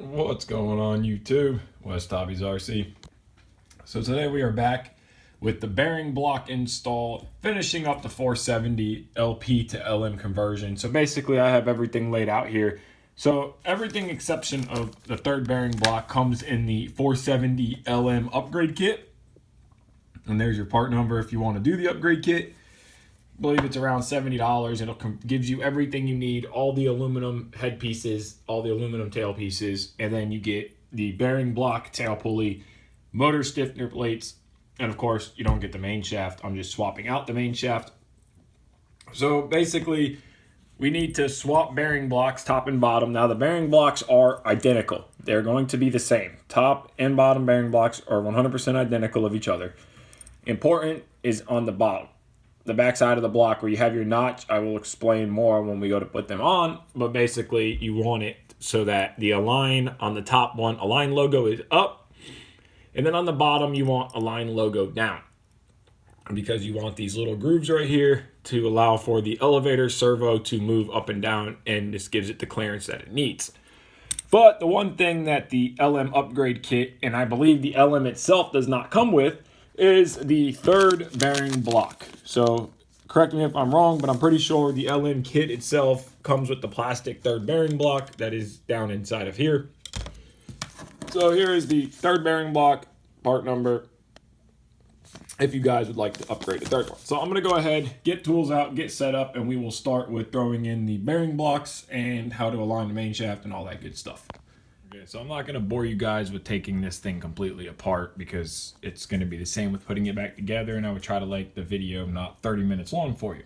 What's going on YouTube? West Hobbies RC. So today we are back with the bearing block installed, finishing up the 470 LP to LM conversion. So basically I have everything laid out here. So everything exception of the third bearing block comes in the 470 LM upgrade kit. And there's your part number if you want to do the upgrade kit. I believe it's around $70. It gives you everything you need, all the aluminum head pieces, all the aluminum tail pieces, and then you get the bearing block, tail pulley, motor stiffener plates, and of course you don't get the main shaft. I'm just swapping out the main shaft. So basically we need to swap bearing blocks top and bottom. Now the bearing blocks are identical. They're going to be the same. Top and bottom bearing blocks are 100% identical of each other. Important is on the bottom, the back side of the block where you have your notch. I will explain more when we go to put them on, but basically you want it so that the align on the top one, align logo is up, and then on the bottom you want align logo down, because you want these little grooves right here to allow for the elevator servo to move up and down, and this gives it the clearance that it needs. But the one thing that the LM upgrade kit, and I believe the LM itself does not come with, is the third bearing block. So correct me if I'm wrong, but I'm pretty sure the LM kit itself comes with the plastic third bearing block that is down inside of here. So here is the third bearing block, part number, if you guys would like to upgrade the third one. So I'm going to go ahead, get tools out, get set up, and we will start with throwing in the bearing blocks and how to align the main shaft and all that good stuff. Okay, so I'm not going to bore you guys with taking this thing completely apart, because it's going to be the same with putting it back together, and I would try to make the video not 30 minutes long for you.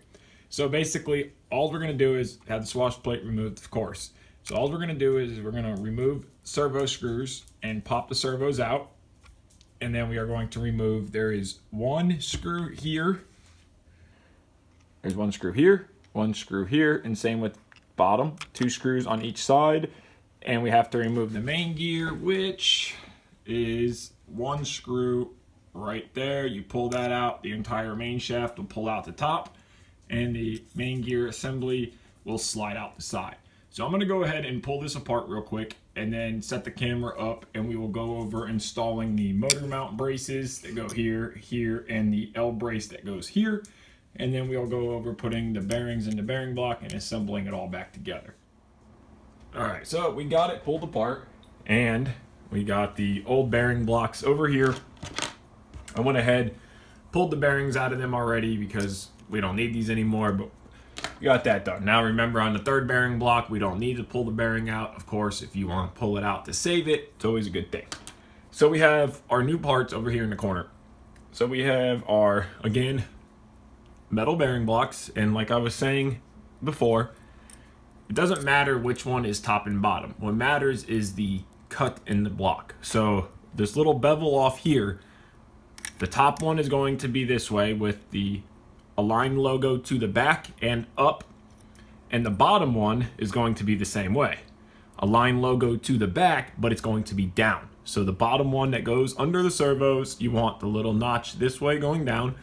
So basically all we're going to do is have the swash plate removed, of course. So all we're going to do is we're going to remove servo screws and pop the servos out, and then we are going to remove, there is one screw here, there's one screw here, one screw here, and same with bottom, two screws on each side. And we have to remove the main gear, which is one screw right there. You pull that out, the entire main shaft will pull out the top, and the main gear assembly will slide out the side. So I'm going to go ahead and pull this apart real quick and then set the camera up, and we will go over installing the motor mount braces that go here, here, and the L brace that goes here. And then we'll go over putting the bearings in the bearing block and assembling it all back together. Alright, so we got it pulled apart, and we got the old bearing blocks over here. I went ahead, pulled the bearings out of them already because we don't need these anymore, but we got that done. Now remember, on the third bearing block, we don't need to pull the bearing out. Of course, if you want to pull it out to save it, it's always a good thing. So we have our new parts over here in the corner. So we have our, again, metal bearing blocks, and like I was saying before, it doesn't matter which one is top and bottom. What matters is the cut in the block. So this little bevel off here, the top one is going to be this way with the align logo to the back and up, and the bottom one is going to be the same way. Align logo to the back, but it's going to be down. So the bottom one that goes under the servos, you want the little notch this way going down,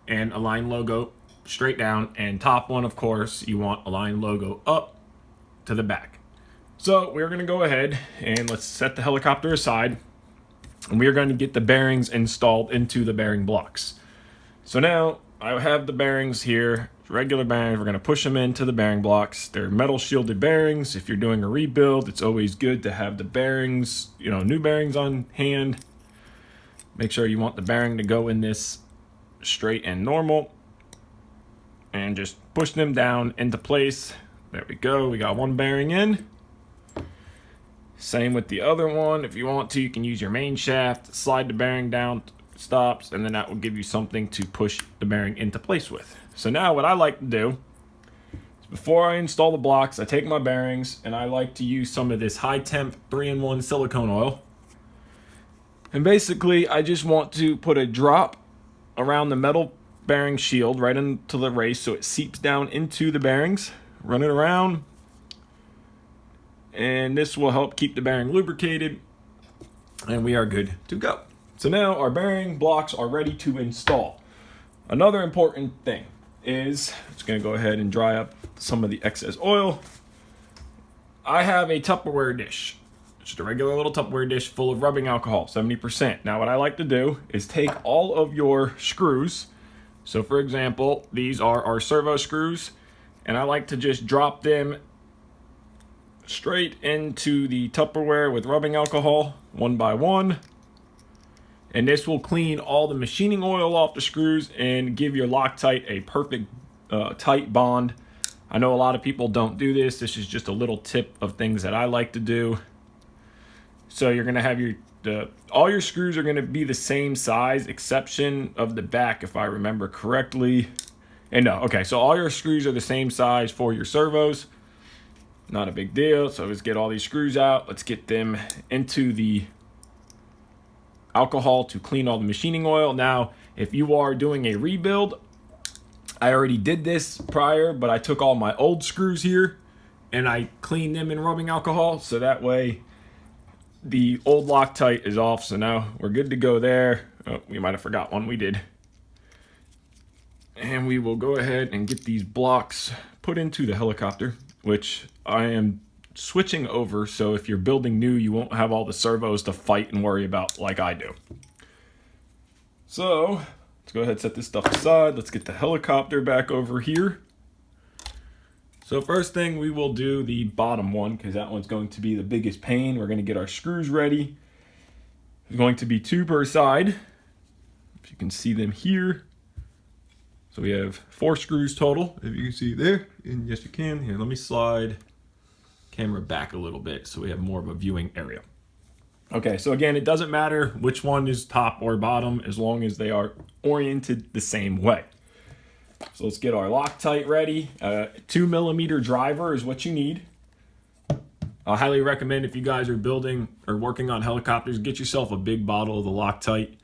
and align logo straight down, and top one, of course, you want align logo up to the back. So we're going to go ahead and let's set the helicopter aside, and we are going to get the bearings installed into the bearing blocks. So now I have the bearings here, regular bearings. We're going to push them into the bearing blocks. They're metal shielded bearings. If you're doing a rebuild, it's always good to have the bearings, new bearings on hand. Make sure you want the bearing to go in this straight and normal, and just push them down into place. There we go. We got one bearing in. Same with the other one. If you want to, you can use your main shaft, slide the bearing down, stops, and then that will give you something to push the bearing into place with. So now what I like to do is, before I install the blocks, I take my bearings and I like to use some of this high temp 3-in-1 silicone oil. And basically I just want to put a drop around the metal bearing shield right into the race so it seeps down into the bearings. Run it around, and this will help keep the bearing lubricated, and we are good to go. So now our bearing blocks are ready to install. Another important thing is, it's going to go ahead and dry up some of the excess oil. I have a Tupperware dish. just a regular little Tupperware dish full of rubbing alcohol, 70%. Now what I like to do is take all of your screws. So for example, these are our servo screws, and I like to just drop them straight into the Tupperware with rubbing alcohol, one by one. And this will clean all the machining oil off the screws and give your Loctite a perfect tight bond. I know a lot of people don't do this. This is just a little tip of things that I like to do. So you're gonna have all your screws are gonna be the same size, exception of the back, if I remember correctly. And no, okay, so all your screws are the same size for your servos. Not a big deal. So let's get all these screws out. Let's get them into the alcohol to clean all the machining oil. Now, if you are doing a rebuild, I already did this prior, but I took all my old screws here and I cleaned them in rubbing alcohol, so that way the old Loctite is off. So now we're good to go there. Oh, we might have forgot one. We did. And we will go ahead and get these blocks put into the helicopter, which I am switching over, so if you're building new, you won't have all the servos to fight and worry about like I do. So let's go ahead and set this stuff aside. Let's get the helicopter back over here. So first thing, we will do the bottom one, because that one's going to be the biggest pain. We're going to get our screws ready. There's going to be 2 per side, if you can see them here. So we have 4 screws total, if you can see there, and yes you can. Here, let me slide camera back a little bit so we have more of a viewing area. Okay, so again, it doesn't matter which one is top or bottom as long as they are oriented the same way. So let's get our Loctite ready. 2mm driver is what you need. I highly recommend, if you guys are building or working on helicopters, get yourself a big bottle of the Loctite.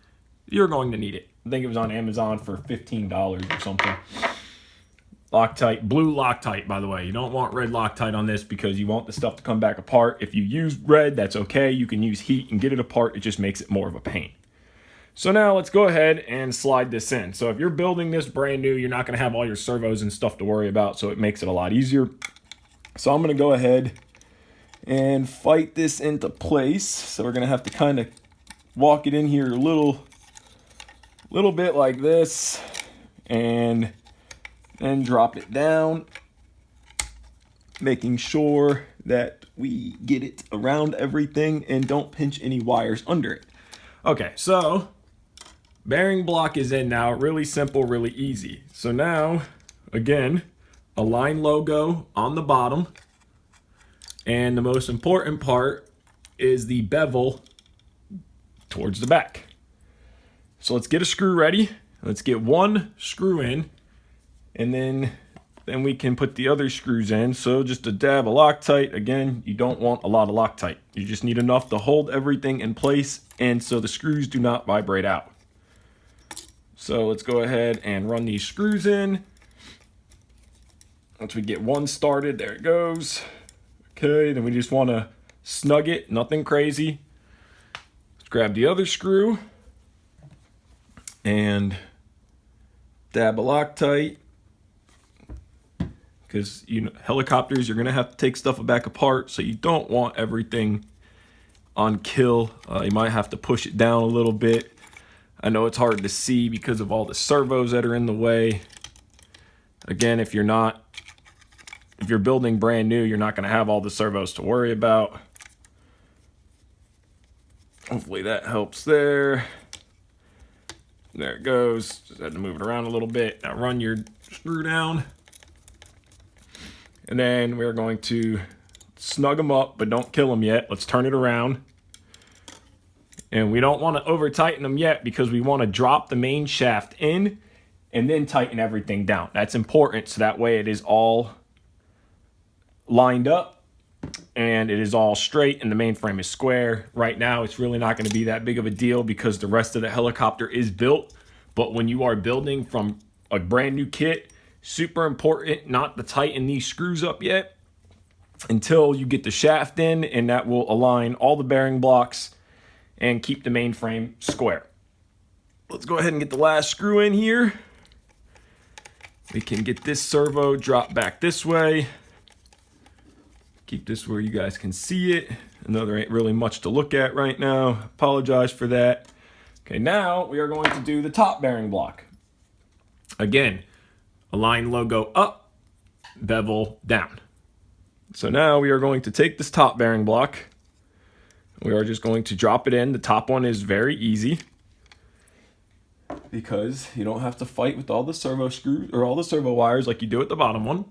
You're going to need it. I think it was on Amazon for $15 or something. Loctite, blue Loctite, by the way. You don't want red Loctite on this because you want the stuff to come back apart. If you use red, that's okay. You can use heat and get it apart. It just makes it more of a pain. So now let's go ahead and slide this in. So if you're building this brand new, you're not going to have all your servos and stuff to worry about, so it makes it a lot easier. So I'm going to go ahead and fight this into place. So we're going to have to kind of walk it in here a little bit like this, and then drop it down, making sure that we get it around everything and don't pinch any wires under it. Okay, so bearing block is in now. Really simple, really easy. So now, again, a line logo on the bottom, and the most important part is the bevel towards the back. So let's get a screw ready. Let's get 1 screw in, and then we can put the other screws in. So just a dab of Loctite. Again, you don't want a lot of Loctite. You just need enough to hold everything in place and so the screws do not vibrate out. So let's go ahead and run these screws in. Once we get 1 started, there it goes. Okay, then we just want to snug it, nothing crazy. Let's grab the other screw and dab of Loctite, because helicopters, you're gonna have to take stuff back apart, so you don't want everything on kill. You might have to push it down a little bit. I know it's hard to see because of all the servos that are in the way. Again, if you're building brand new, you're not gonna have all the servos to worry about. Hopefully that helps there. There it goes. Just had to move it around a little bit. Now run your screw down. And then we're going to snug them up, but don't kill them yet. Let's turn it around. And we don't want to over tighten them yet because we want to drop the main shaft in and then tighten everything down. That's important, so that way it is all lined up and it is all straight and the main frame is square. Right now, it's really not going to be that big of a deal because the rest of the helicopter is built. But when you are building from a brand new kit, super important not to tighten these screws up yet until you get the shaft in, and that will align all the bearing blocks and keep the main frame square. Let's go ahead and get the last screw in here. We can get this servo dropped back this way. Keep this where you guys can see it. I know there ain't really much to look at right now. Apologize for that. Okay, now we are going to do the top bearing block. Again, align logo up, bevel down. So now we are going to take this top bearing block. We are just going to drop it in. The top one is very easy because you don't have to fight with all the servo screws or all the servo wires like you do at the bottom one.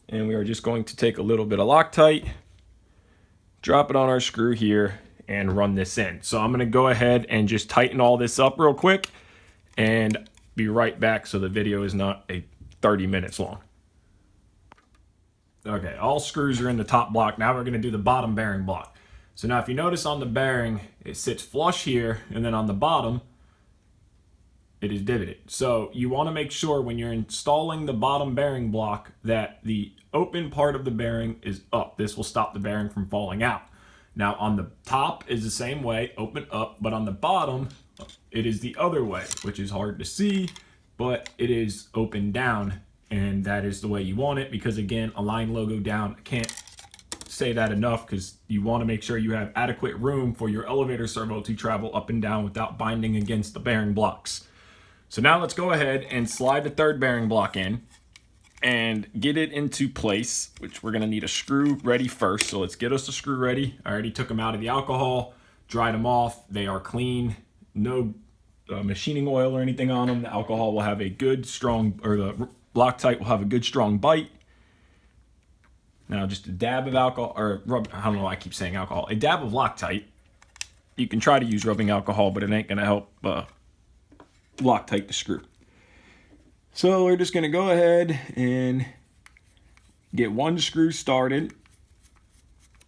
And we are just going to take a little bit of Loctite, drop it on our screw here, and run this in. So I'm going to go ahead and just tighten all this up real quick and be right back so the video is not 30 minutes long. Okay, all screws are in the top block. Now we're going to do the bottom bearing block. So now if you notice on the bearing, it sits flush here, and then on the bottom, it is divoted. So you want to make sure when you're installing the bottom bearing block that the open part of the bearing is up. This will stop the bearing from falling out. Now on the top is the same way, open up, but on the bottom, it is the other way, which is hard to see, but it is open down, and that is the way you want it because again, align logo down. I can't say that enough because you want to make sure you have adequate room for your elevator servo to travel up and down without binding against the bearing blocks. So now let's go ahead and slide the third bearing block in and get it into place, which we're going to need a screw ready first. So let's get us a screw ready. I already took them out of the alcohol, dried them off. They are clean, no machining oil or anything on them. The alcohol will have a good strong, or the Loctite will have a good strong bite. Now just a dab of alcohol, or I don't know why I keep saying alcohol, a dab of Loctite. You can try to use rubbing alcohol, but it ain't going to help Loctite the screw. So we're just going to go ahead and get one screw started.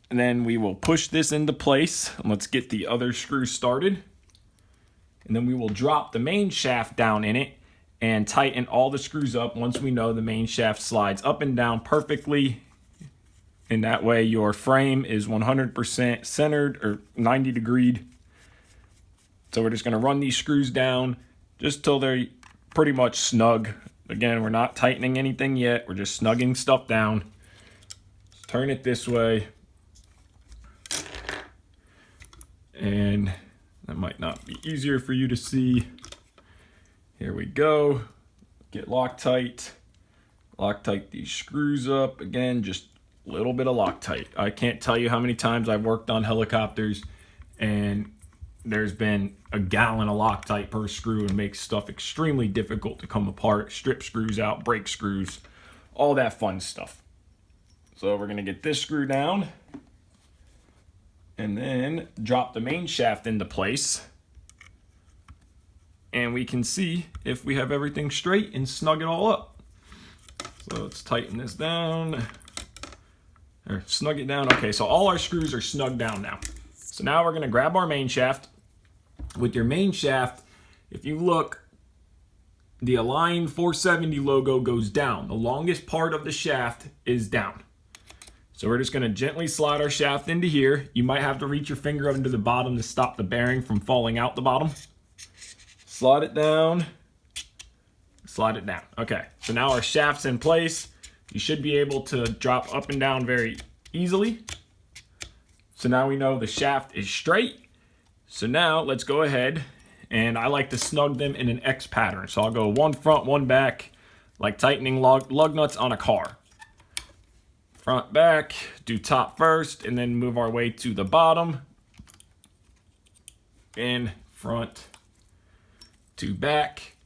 And then we will push this into place. Let's get the other screw started. And then we will drop the main shaft down in it and tighten all the screws up once we know the main shaft slides up and down perfectly. And that way your frame is 100% centered or 90 degreed. So we're just going to run these screws down just till they're pretty much snug. Again, we're not tightening anything yet. We're just snugging stuff down. Turn it this way. And that might not be easier for you to see. Here we go. Get Loctite. Loctite these screws up. Again, just a little bit of Loctite. I can't tell you how many times I've worked on helicopters and there's been a gallon of Loctite per screw and makes stuff extremely difficult to come apart. Strip screws out, break screws, all that fun stuff. So we're going to get this screw down and then drop the main shaft into place. And we can see if we have everything straight and snug it all up. So let's tighten this down. Or snug it down. Okay, so all our screws are snugged down now. So now we're going to grab our main shaft. With your main shaft, if you look, the Align 470 logo goes down. The longest part of the shaft is down. So we're just going to gently slide our shaft into here. You might have to reach your finger up into the bottom to stop the bearing from falling out the bottom. Slide it down. Slide it down. Okay, so now our shaft's in place. You should be able to drop up and down very easily. So now we know the shaft is straight. So now let's go ahead, and I like to snug them in an X pattern. So I'll go one front, one back, like tightening lug nuts on a car. Front, back, do top first, and then move our way to the bottom. In, front, to back.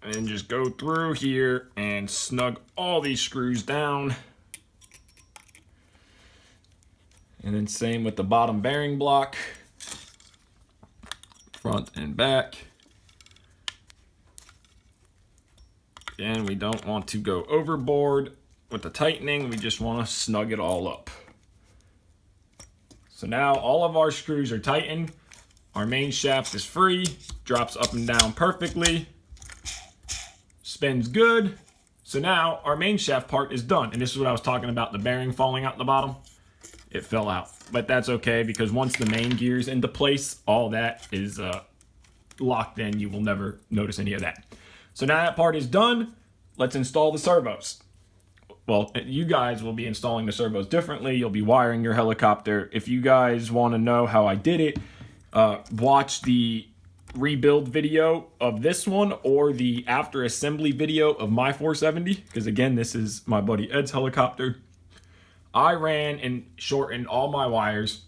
And just go through here and snug all these screws down. And then same with the bottom bearing block. Front and back. Again, we don't want to go overboard with the tightening. We just want to snug it all up. So now all of our screws are tightened. Our main shaft is free. Drops up and down perfectly. Spins good. So now our main shaft part is done. And this is what I was talking about, the bearing falling out the bottom. It fell out, but that's okay because once the main gear's into place, all that is locked in. You will never notice any of that. So now that part is done, let's install the servos. well, you guys will be installing the servos differently. You'll be wiring your helicopter. If you guys want to know how I did it, watch the rebuild video of this one or the after assembly video of my 470, because again, this is my buddy Ed's helicopter. I ran and shortened all my wires.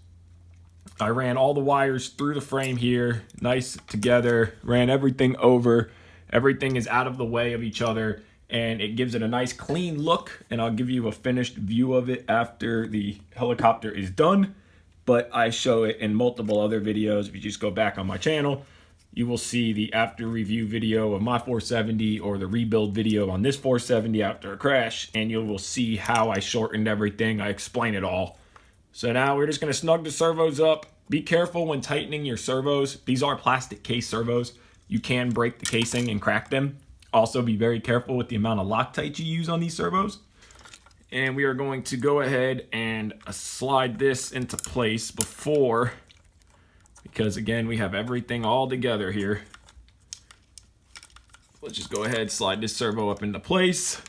I ran all the wires through the frame here, nice together, ran everything over. Everything is out of the way of each other, and it gives it a nice clean look, and I'll give you a finished view of it after the helicopter is done, but I show it in multiple other videos. If you just go back on my channel, you will see the after review video of my 470 or the rebuild video on this 470 after a crash, and you will see how I shortened everything. I explain it all. So now we're just going to snug the servos up. Be careful when tightening your servos. These are plastic case servos. You can break the casing and crack them. Also be very careful with the amount of Loctite you use on these servos. And we are going to go ahead and slide this into place before, because again, we have everything all together here. Let's just go ahead, slide this servo up into place.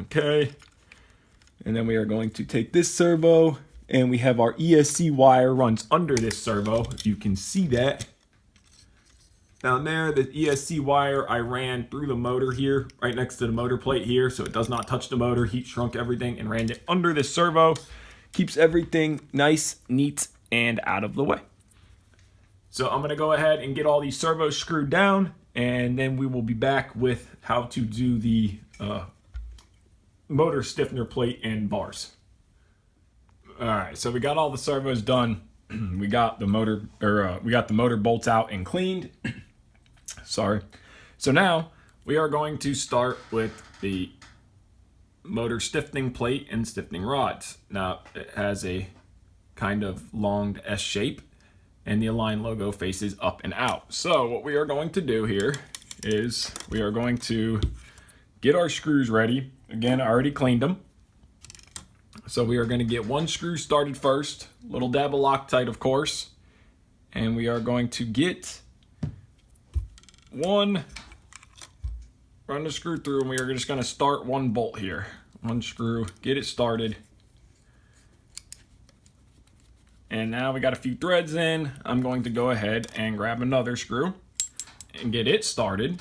Okay. And then we are going to take this servo, and we have our ESC wire runs under this servo, if you can see that. Down there, the ESC wire I ran through the motor here, right next to the motor plate here, so it does not touch the motor, heat shrunk everything, and ran it under this servo. Keeps everything nice, neat, and out of the way. So I'm gonna go ahead and get all these servos screwed down, and then we will be back with how to do the motor stiffener plate and bars. All right, so we got all the servos done. We got the motor, bolts out and cleaned. Sorry. So now we are going to start with the motor stiffening plate and stiffening rods. Now it has a kind of longed S shape, and the Align logo faces up and out. So what we are going to do here is we are going to get our screws ready. Again, I already cleaned them. So we are going to get one screw started first, a little dab of Loctite, of course, and we are going to get one, run the screw through, and we are just going to start one bolt here. One screw, get it started. And now we got a few threads in. I'm going to go ahead and grab another screw and get it started.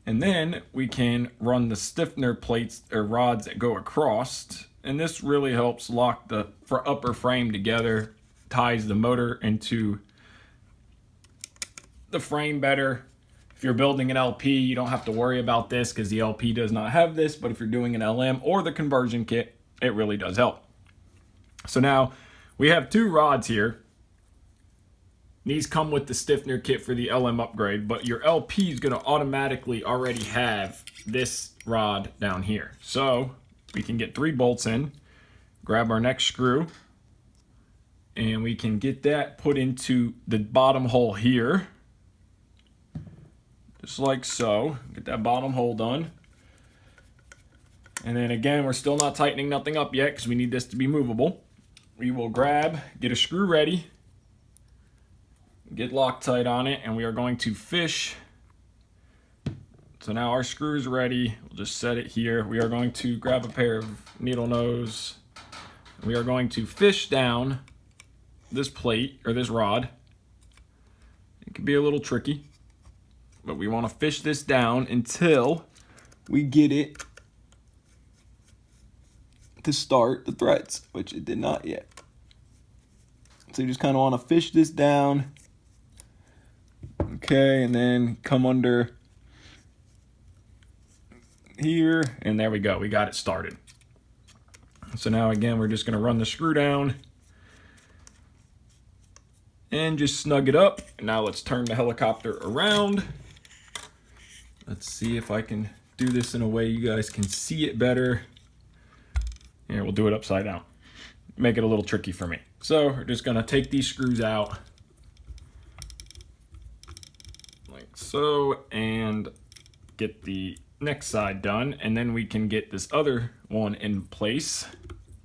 And then we can run the stiffener plates or rods that go across. And this really helps lock the upper frame together, ties the motor into the frame better. If you're building an LP, you don't have to worry about this because the LP does not have this. But if you're doing an LM or the conversion kit, it really does help. So now we have two rods here. These come with the stiffener kit for the LM upgrade, but your LP is going to automatically already have this rod down here. So we can get 3 bolts in, grab our next screw, and we can get that put into the bottom hole here. Just like so. Get that bottom hole done. And then again, we're still not tightening nothing up yet because we need this to be movable. We will get a screw ready, get Loctite on it, and we are going to fish. So now our screw is ready. We'll just set it here. We are going to grab a pair of needle nose. We are going to fish down this plate or this rod. It can be a little tricky, but we want to fish this down until we get it to start the threads, which it did not yet. So you just kind of want to fish this down. Okay, and then come under here, and there we go. We got it started. So now again, we're just going to run the screw down and just snug it up. And now let's turn the helicopter around. Let's see if I can do this in a way you guys can see it better. Here, we'll do it upside down. Make it a little tricky for me. So we're just going to take these screws out like so and get the next side done, and then we can get this other one in place,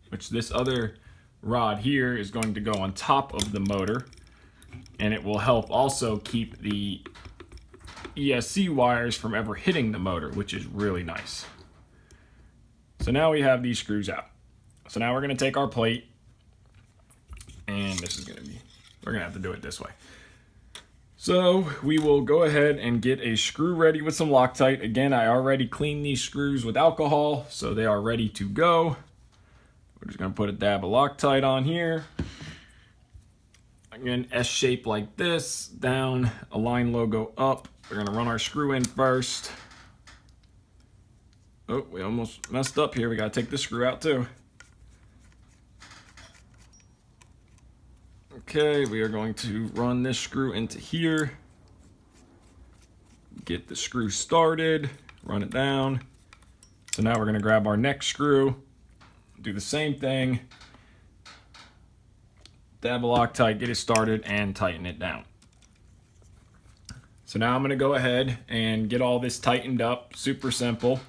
which this other rod here is going to go on top of the motor, and it will help also keep the ESC wires from ever hitting the motor, which is really nice. So now we have these screws out. So now we're going to take our plate, and this is going to be, we're going to have to do it this way. So we will go ahead and get a screw ready with some Loctite. Again, I already cleaned these screws with alcohol, so they are ready to go. We're just going to put a dab of Loctite on here. Again, S shape like this, down, align logo up. We're going to run our screw in first. Oh, we almost messed up here. We got to take the screw out too. Okay, we are going to run this screw into here. Get the screw started, run it down. So now we're going to grab our next screw, do the same thing. Dab of Loctite, get it started, and tighten it down. So now I'm going to go ahead and get all this tightened up. Super simple.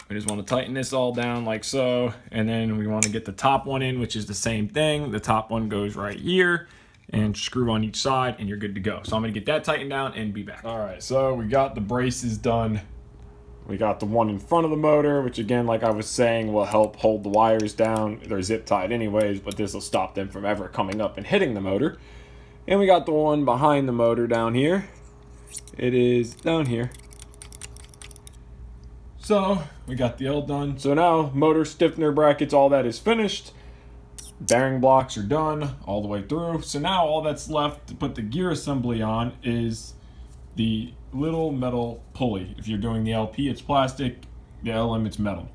We just want to tighten this all down like so, and then we want to get the top one in, which is the same thing. The top one goes right here, and screw on each side, and you're good to go. So I'm going to get that tightened down and be back. All right, so we got the braces done. We got the one in front of the motor, which again, like I was saying, will help hold the wires down. They're zip tied anyways, but this will stop them from ever coming up and hitting the motor. And we got the one behind the motor down here. It is down here. So we got the L done. So now motor stiffener brackets, all that is finished. Bearing blocks are done all the way through. So now all that's left to put the gear assembly on is the little metal pulley. If you're doing the LP, it's plastic. The LM, it's metal.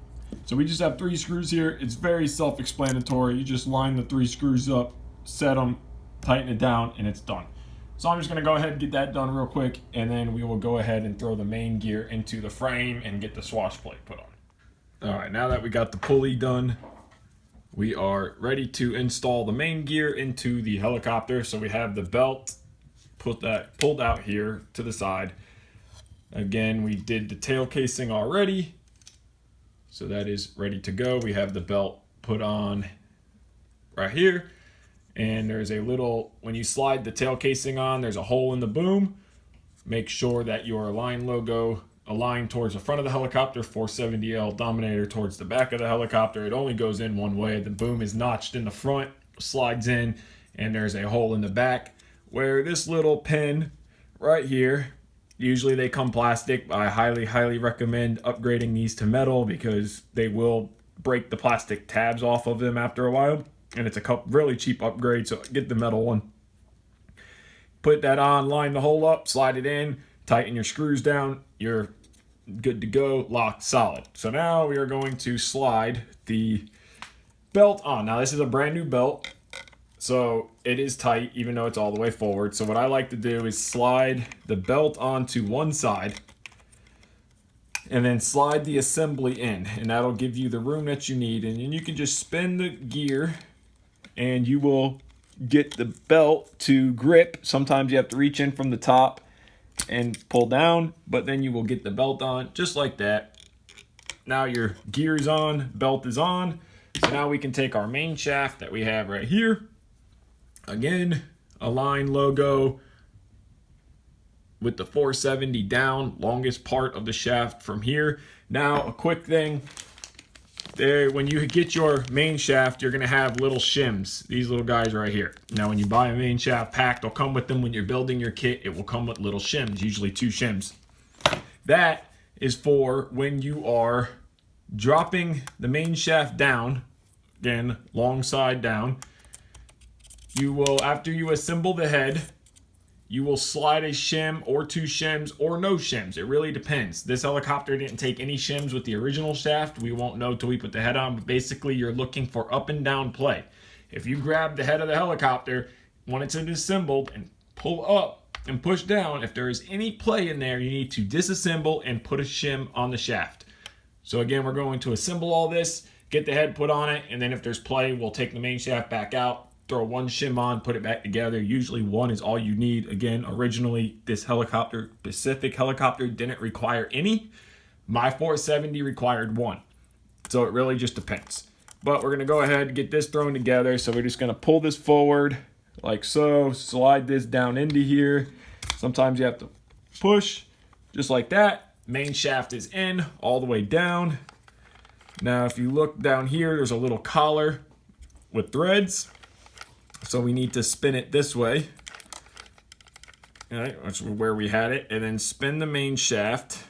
So we just have 3 screws here. It's very self-explanatory. You just line the 3 screws up, set them, tighten it down, and it's done. So I'm just going to go ahead and get that done real quick, and then we will go ahead and throw the main gear into the frame and get the swash plate put on. All right, now that we got the pulley done, we are ready to install the main gear into the helicopter. So we have the belt pulled out here to the side. Again, we did the tail casing already, so that is ready to go. We have the belt put on right here, and there's a little, when you slide the tail casing on, there's a hole in the boom. Make sure that your line logo aligned towards the front of the helicopter, 470L Dominator towards the back of the helicopter. It only goes in one way. The boom is notched in the front, slides in, and there's a hole in the back where this little pin right here, usually they come plastic. I highly recommend upgrading these to metal because they will break the plastic tabs off of them after a while, and it's a really cheap upgrade, so get the metal one. Put that on, line the hole up, slide it in, tighten your screws down, you're good to go, locked solid. So now we are going to slide the belt on. Now this is a brand new belt, so it is tight even though it's all the way forward. So what I like to do is slide the belt onto one side and then slide the assembly in, and that'll give you the room that you need. And then you can just spin the gear and you will get the belt to grip. Sometimes you have to reach in from the top and pull down, but then you will get the belt on just like that. Now your gear is on, belt is on. So now we can take our main shaft that we have right here. Again, align logo with the 470 down, longest part of the shaft from here. Now a quick thing there, when you get your main shaft, you're gonna have little shims, these little guys right here. Now when you buy a main shaft pack, they'll come with them. When you're building your kit, it will come with little shims, usually 2 shims. That is for when you are dropping the main shaft down, again, long side down. You will, after you assemble the head, you will slide a shim or 2 shims or no shims. It really depends. This helicopter didn't take any shims with the original shaft. We won't know till we put the head on, but basically you're looking for up and down play. If you grab the head of the helicopter, when it's assembled, and pull up and push down, if there is any play in there, you need to disassemble and put a shim on the shaft. So again, we're going to assemble all this, get the head put on it, and then if there's play, we'll take the main shaft back out, throw 1 shim on, put it back together. Usually 1 is all you need. Again, originally this helicopter, Pacific helicopter, didn't require any. My 470 required 1. So it really just depends. But we're gonna go ahead and get this thrown together. So we're just gonna pull this forward like so, slide this down into here. Sometimes you have to push just like that. Main shaft is in all the way down. Now, if you look down here, there's a little collar with threads. So we need to spin it this way. All right, that's where we had it. And then spin the main shaft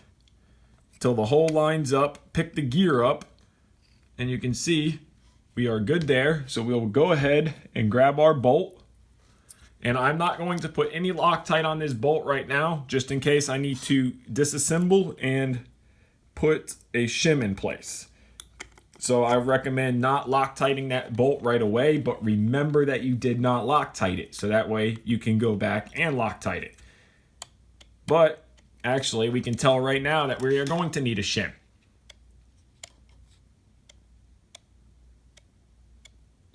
till the hole lines up, pick the gear up, and you can see we are good there. So we'll go ahead and grab our bolt. And I'm not going to put any Loctite on this bolt right now, just in case I need to disassemble and put a shim in place. So I recommend not Loctiting that bolt right away, but remember that you did not Loctite it. So that way you can go back and Loctite it. But actually, we can tell right now that we are going to need a shim.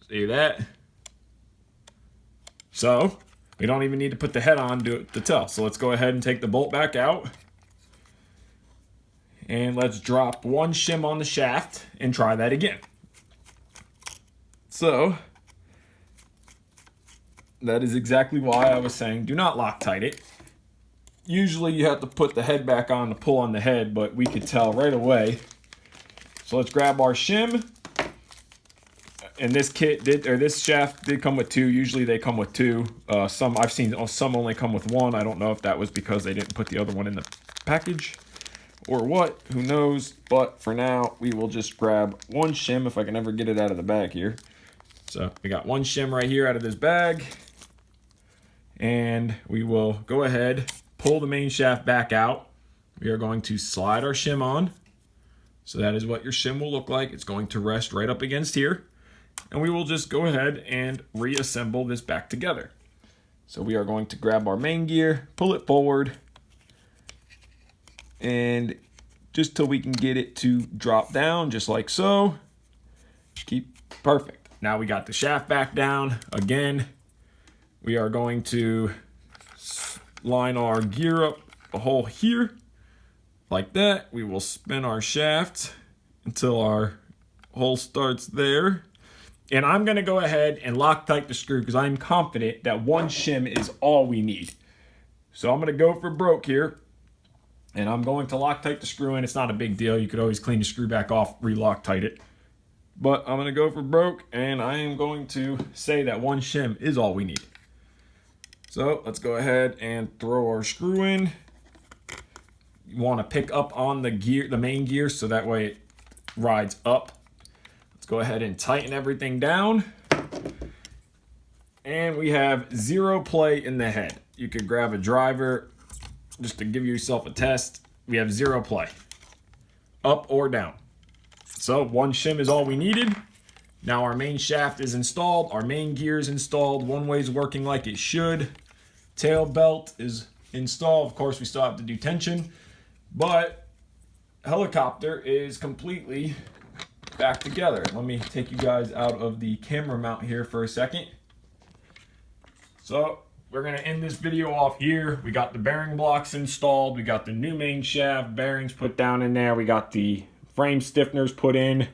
See that? So we don't even need to put the head on to tell. So let's go ahead and take the bolt back out. And let's drop one shim on the shaft and try that again. So that is exactly why I was saying do not Loctite it. Usually you have to put the head back on to pull on the head, but we could tell right away. So let's grab our shim. And this kit did, or this shaft did come with two. Usually they come with two. Some I've seen some only come with one. I don't know if that was because they didn't put the other one in the package or what, who knows. But for now, we will just grab one shim if I can ever get it out of the bag here. So we got one shim right here out of this bag. And we will go ahead, pull the main shaft back out. We are going to slide our shim on. So that is what your shim will look like. It's going to rest right up against here. And we will just go ahead and reassemble this back together. So we are going to grab our main gear, pull it forward, and just till we can get it to drop down, just like so. Keep perfect. Now we got the shaft back down. Again, we are going to line our gear up a hole here, like that. We will spin our shaft until our hole starts there. And I'm going to go ahead and Loctite the screw because I'm confident that one shim is all we need. So I'm going to go for broke here. And I'm going to Loctite the screw in. It's not a big deal. You could always clean the screw back off, re-Loctite it. But I'm going to go for broke, and I am going to say that one shim is all we need. So let's go ahead and throw our screw in. You want to pick up on the gear, the main gear, so that way it rides up. Let's go ahead and tighten everything down. And we have 0 play in the head. You could grab a driver just to give yourself a test. We have 0 play, up or down. So one shim is all we needed. Now our main shaft is installed. Our main gear is installed. One way is working like it should. Tail belt is installed. Of course, we still have to do tension, but helicopter is completely back together. Let me take you guys out of the camera mount here for a second. So we're going to end this video off here. We got the bearing blocks installed. We got the new main shaft bearings put down in there. We got the frame stiffeners put in.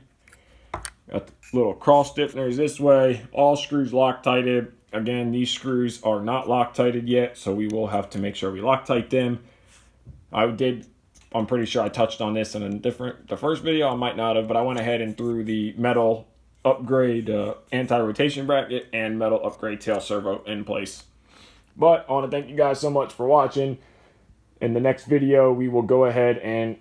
Got the little cross stiffeners this way. All screws Loctited. Again, these screws are not Loctited yet, so we will have to make sure we Loctite them. I'm pretty sure I touched on this in the first video. I might not have, but I went ahead and threw the metal upgrade anti-rotation bracket and metal upgrade tail servo in place. But I want to thank you guys so much for watching. In the next video, we will go ahead and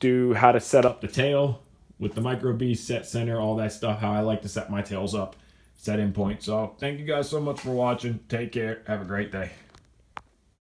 do how to set up the tail with the micro beast, set center, all that stuff, how I like to set my tails up, set in point. So thank you guys so much for watching. Take care. Have a great day.